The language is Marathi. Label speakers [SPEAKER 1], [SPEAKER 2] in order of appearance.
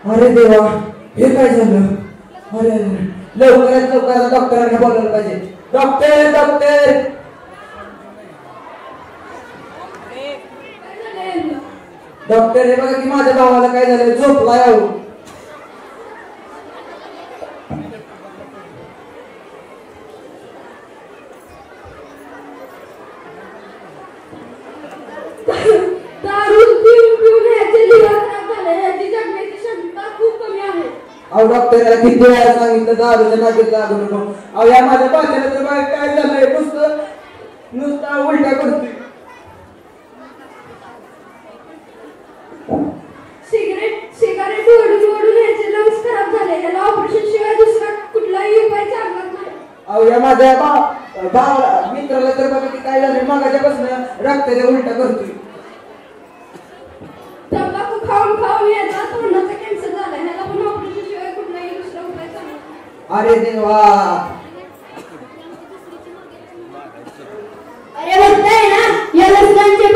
[SPEAKER 1] अरे देवा, हे काय झालं? अरे लवकरात लवकर डॉक्टरांना बोलायला पाहिजे. डॉक्टर डॉक्टर डॉक्टर हे बघा की माझ्या भावाला काय झालं, झोपलाय आहो. अहो डॉक्टर याला किती वेळा सांगितलं दारूच्या नादीत लागू नको. अहो या माझ्या पाच्याला तर काय झालंय, नुसता उलट्या करतोय.
[SPEAKER 2] सिगारेट ओढून ओढून याचे लंग्स खराब झाले. याला ऑपरेशन शिवाय दुसरा कुठलाही उपाय चालणार नाही.
[SPEAKER 1] अहो या माझ्या मित्राला तर बघा की काय झालंय, मागाच्यापासून रक्ताच्या उलट्या करतोय.
[SPEAKER 2] तंबाखू खाऊन खाऊन याचा तोंडाचा कॅन्सर झाला. ह्याला पण ऑपरेशन शिवाय कुठलाही दुसरा उपाय चालणार.
[SPEAKER 1] अरे देवा,
[SPEAKER 2] अरे म्हणताय ना या लसणांचे